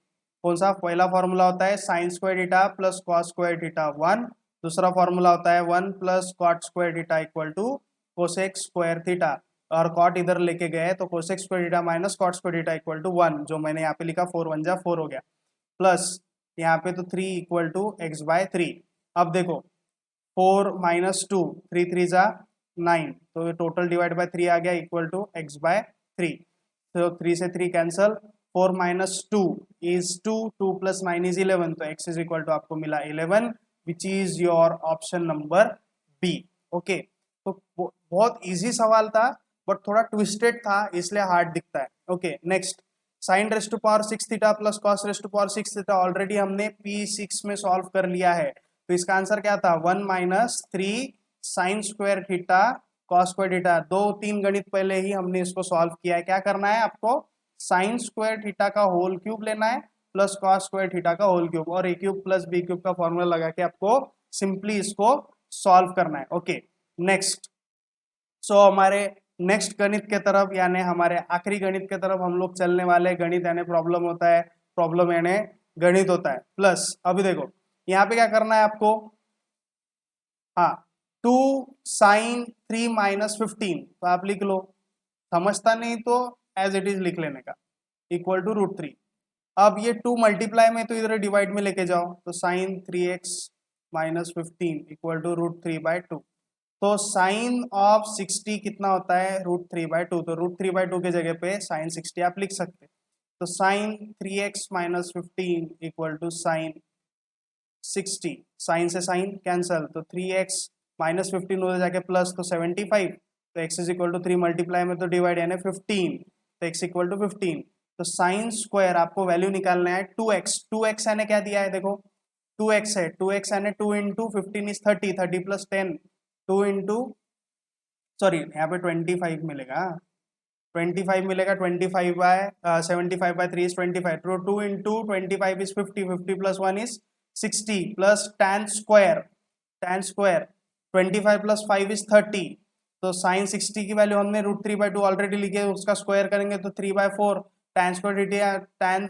कौन सा, पहला फॉर्मूला होता है sine square theta plus cos square theta 1, दूसरा फॉर्मूला होता है 1 plus cot square theta equal to cosec square theta, और कॉट इधर लेके गए तो cosec square theta minus cot square theta equal to 1, जो मैंने यहाँ पे लिखा 4 1 जा 4 हो गया, प्लस यहाँ पे तो 3 इक्वल टू x/3। अब देखो 4 माइनस 2 3 3 जा 9, तो टोटल डिवाइड बाय 3 आ गया इक्वल टू x/3, तो 3 से 3 cancel, 4 minus 2 is 2, 2 plus 9 is 11, तो x इज इक्वल टू आपको मिला 11 which is your option number B. Okay, तो बहुत इजी सवाल था बट थोड़ा ट्विस्टेड था इसलिए हार्ड दिखता है। Okay next, sine race to power 6 theta plus cos raise to power 6 theta already हमने P6 में सॉल्व कर लिया है, तो इसका आंसर क्या था, 1 minus 3 sign square theta cos square theta, 2-3 गणित पहले ही हमने इसको सॉल्व किया है। क्या करना है आपको, साइन स्क्वायर थीटा का होल क्यूब लेना है प्लस कॉस स्क्वायर थीटा का होल क्यूब, और ए क्यूब प्लस बी क्यूब का फॉर्मूला लगा के आपको सिंपली इसको सॉल्व करना है। ओके नेक्स्ट, सो हमारे नेक्स्ट गणित के तरफ यानी हमारे आखिरी गणित के तरफ हम लोग चलने वाले, गणित यानी प्रॉब्लम होता है, प्रॉब्लम यानी गणित होता है, प्लस अभी देखो यहाँ पे क्या करना है आपको, हाँ 2 साइन 3 माइनस 15, तो आप लिख लो, समझता नहीं तो एज इट इज लिख लेने का, इक्वल टू √3। अब ये 2 मल्टीप्लाई में तो इधर डिवाइड में लेके जाओ, तो sine 3x minus 15 equal to √3/2। तो साइन ऑफ 60 कितना होता है, √3/2, तो √3/2 के जगह पे साइन 60 आप लिख सकते हैं। तो sine 3x minus 15 equal to sine 60, sine से साइन कैंसल, तो 3x माइनस 15 उधर जाके प्लस, तो 75, तो x is equal to 3 multiply में तो डिवाइड यानी 15, तो x इक्वल टू 15। तो साइन स्क्वायर आपको वैल्यू निकालना है 2x, 2x यानी क्या दिया है देखो, 2x है, 2x यानी 2 into 15 is 30, 30 plus 10, 2 into, sorry यहाँ पे 25 मिलेगा, 25 मिलेगा, 75/3 इज 25, तो 2 into 25 is 50, 50 plus 1 is 60, plus tan square, tan square 25 plus 5 is 30, तो साइन 60 की वैल्यू हमने √3/2 ऑलरेडी लिखी है, उसका स्क्वायर करेंगे तो 3/4, tan स्क्वायर dt, tan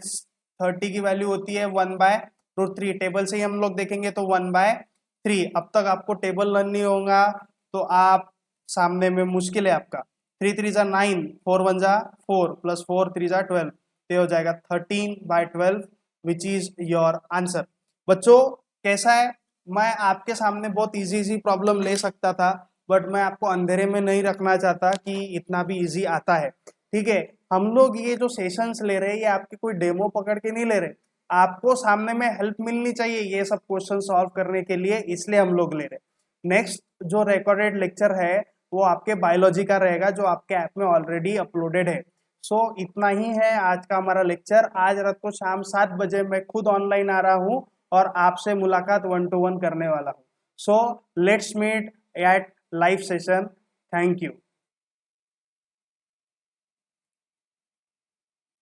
30 की वैल्यू होती है 1/√3, टेबल से ही हम लोग देखेंगे तो 1/3। अब तक आपको टेबल लर्न नहीं होगा तो आप सामने में मुश्किल है आपका। 3 3 जा 9, 4 1 जा 4, प्लस 4 3 जा 12, तो हो जाएगा 13/12 विच इज योर आंसर। बच्चों कैसा है, मैं आपके सामने बहुत इजी प्रॉब्लम ले सकता था, बट मैं आपको अंधेरे में नहीं रखना चाहता कि इतना भी इजी आता है, ठीक है। हम लोग ये जो सेशंस ले रहे हैं ये आपके कोई डेमो पकड़ के नहीं ले रहे, आपको सामने में हेल्प मिलनी चाहिए ये सब क्वेश्चन सॉल्व करने के लिए, इसलिए हम लोग ले रहे। नेक्स्ट जो रिकॉर्डेड लेक्चर है वो आपके बायोलॉजी का रहेगा, जो आपके ऐप में ऑलरेडी अपलोडेड है। सो इतना ही है आज का हमारा लेक्चर। आज रात को शाम 7 बजे मैं खुद ऑनलाइन आ रहा हूँ और आपसे मुलाकात 1 to 1 करने वाला हूँ। So let's meet at live session. Thank you.